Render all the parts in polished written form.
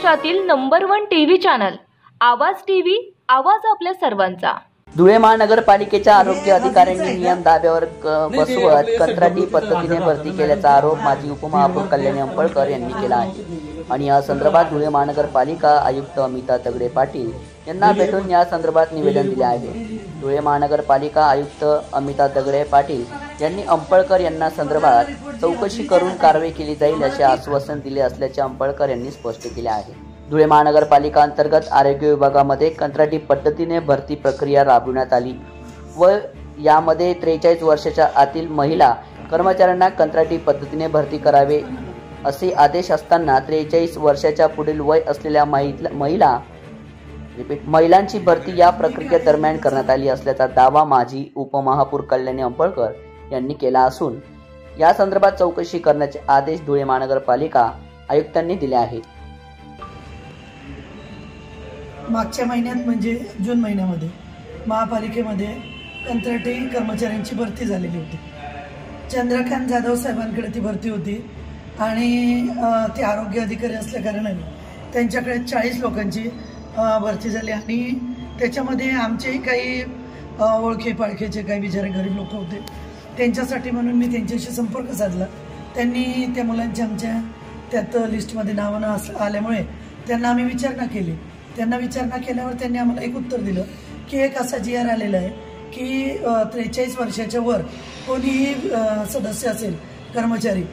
महाराष्ट्रातील number 1 TV channel आवाज TV, आवाज आपल्या सर्वांचा। धुळे महानगरपालिकेच्या आरोग्य अधिकाऱ्यांनी नियम दाब्यावर बसवत कंत्राटी पद्धतीने भरती केल्याचा आरोप माजी उपमहापौर कल्याणी अंपळकर यांनी केला आहे आणि या संदर्भात धुळे महानगरपालिका आयुक्त अमिता दगडे पाटील यांना भेटून या संदर्भात निवेदन दिले आहे। धुळे महानगरपालिका आयुक्त अमिता दगडे पाटील यांनी अंपळकर यांना संदर्भात चौकशी करून कारवाई केली जाईल असे आश्वासन दिले असल्याचे अंपळकर यांनी स्पष्ट केले आहे। धुळे महानगरपालिका अंतर्गत आरोग्य विभागामध्ये कंत्राटी पद्धतीने भरती प्रक्रिया राबविण्यात आली व यामध्ये 43 वर्षाच्या आतील महिला कर्मचाऱ्यांना कंत्राटी पद्धतीने भरती करावे असे आदेश असताना 43 वर्षाच्या पुढील वय असलेल्या महिलांची भरती या प्रक्रियेदरम्यान करण्यात आली असल्याचा दावा माजी उपमहापौर कल्याणी अंपळकर यांनी केला असून या संदर्भात चौकशी करण्याचे आदेश धुळे महानगरपालिका आयुक्तांनी दिले आहेत। मागच्या महिन्यात म्हणजे जून महिन्यामध्ये महापालिकेमध्ये कंत्राटी कर्मचाऱ्यांची भरती झालेली होती। चंद्रकांत जाधव साहेबांकडे ती भरती होती आणि ते आरोग्य अधिकारी असल्या कारणाने त्यांच्याकडे 40 लोकांची भरती झाली आणि त्याच्यामध्ये आमचेही काही ओळखी पाळखीचे काही बिचारे गरीब लोक होते, त्यांच्यासाठी म्हणून मी त्यांच्याशी संपर्क साधला। त्यांनी त्या मुलांची आमच्या त्यात लिस्टमध्ये नावं न आल्यामुळे त्यांना आम्ही विचारणा केली। त्यांना विचारणा केल्यावर त्यांनी आम्हाला एक उत्तर दिलं की एक असा GR आलेला आहे की 43 वर्षाच्या वर कोणीही सदस्य असेल कर्मचारी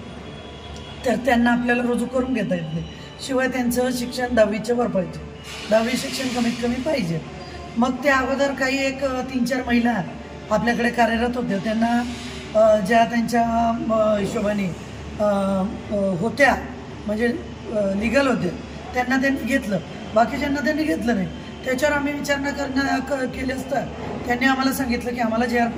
तर त्यांना आपल्याला रुजू करून घेता येत नाही, शिवाय त्यांचं शिक्षण 10वीच्या वर पाहिजे, 10वी शिक्षण कमीत कमी पाहिजे। मग त्या अगोदर काही एक 3-4 महिला आपल्याकडे कार्यरत होत्या, त्यांना ज्या त्यांच्या हिशोबाने होत्या म्हणजे लिगल होत्या त्यांना त्यांनी घेतलं, बाकीच्यांना त्यांनी घेतलं नाही। त्याच्यावर आम्ही विचारणा केली असता त्यांनी आम्हाला सांगितलं की आम्हाला GR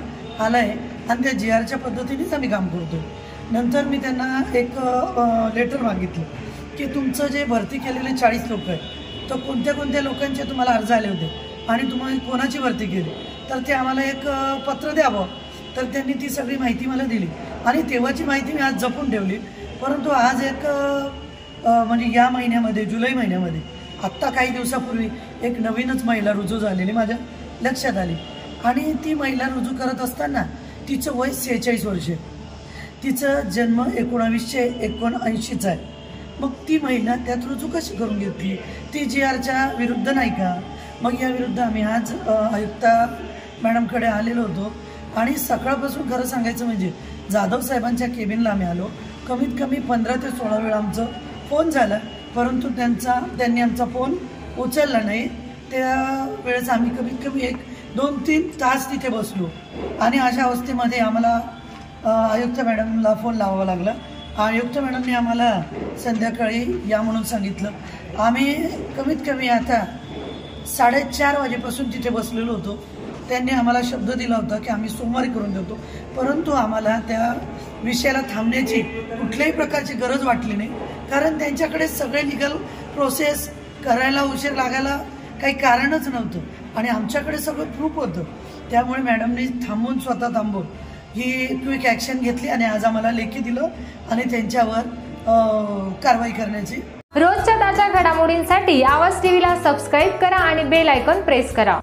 आला आहे आणि त्या GRच्या पद्धतीनेच आम्ही काम करतो। नंतर मी त्यांना एक लेटर मागितलं की तुमचं जे भरती केलेले 40 लोक आहेत तर कोणत्या कोणत्या लोकांचे तुम्हाला अर्ज आले होते आणि तुम्ही कोणाची भरती केली तर ते आम्हाला एक पत्र द्यावं। तर त्यांनी ती सगळी माहिती मला दिली आणि तेव्हाची माहिती मी आज जपून ठेवली। परंतु आज एक म्हणजे या महिन्यामध्ये जुलै महिन्यामध्ये आत्ता काही दिवसापूर्वी एक नवीनच महिला रुजू झालेली माझ्या लक्षात आली आणि ती महिला रुजू करत असताना तिचं वय 46 वर्ष, तिचं जन्म 1979चा आहे। मग ती महिला त्यात रुजू कशी करून घेतली? ती GRच्या विरुद्ध नाही का? मग या विरुद्ध आम्ही आज आयुक्ता मॅडमकडे आलेलो होतो आणि सकाळपासून खरं सांगायचं म्हणजे जाधव साहेबांच्या केबिनला आम्ही आलो। कमीत कमी 15 ते 16 वेळा आमचं फोन झाला, परंतु त्यांनी आमचा फोन उचलला नाही। त्यावेळेस आम्ही कमीत कमी 1-2-3 तास तिथे बसलो आणि अशा अवस्थेमध्ये आम्हाला आयुक्त मॅडमला फोन लावावा लागला। आयुक्त मॅडमने आम्हाला संध्याकाळी या म्हणून सांगितलं। आम्ही कमीत कमी आता 4:30 वाजेपासून तिथे बसलेलो होतो। त्यांनी आम्हाला शब्द दिला होता की आम्ही सोमवारी करून देतो, परंतु आम्हाला त्या विषयाला थांबण्याची कुठल्याही प्रकारची गरज वाटली नाही, कारण त्यांच्याकडे सगळे लिगल प्रोसेस करायला उशीर लागायला काही कारणच नव्हतं आणि आमच्याकडे सगळं प्रूफ होतं। त्यामुळे मॅडमने थांबून स्वतः थांबून ही क्विक ॲक्शन घेतली आणि आज आम्हाला लेखी दिलं आणि त्यांच्यावर कारवाई करण्याची। रोजच्या ताज्या घडामोडींसाठी आवाज टीव्हीला सबस्क्राईब करा आणि बेल आयकॉन प्रेस करा।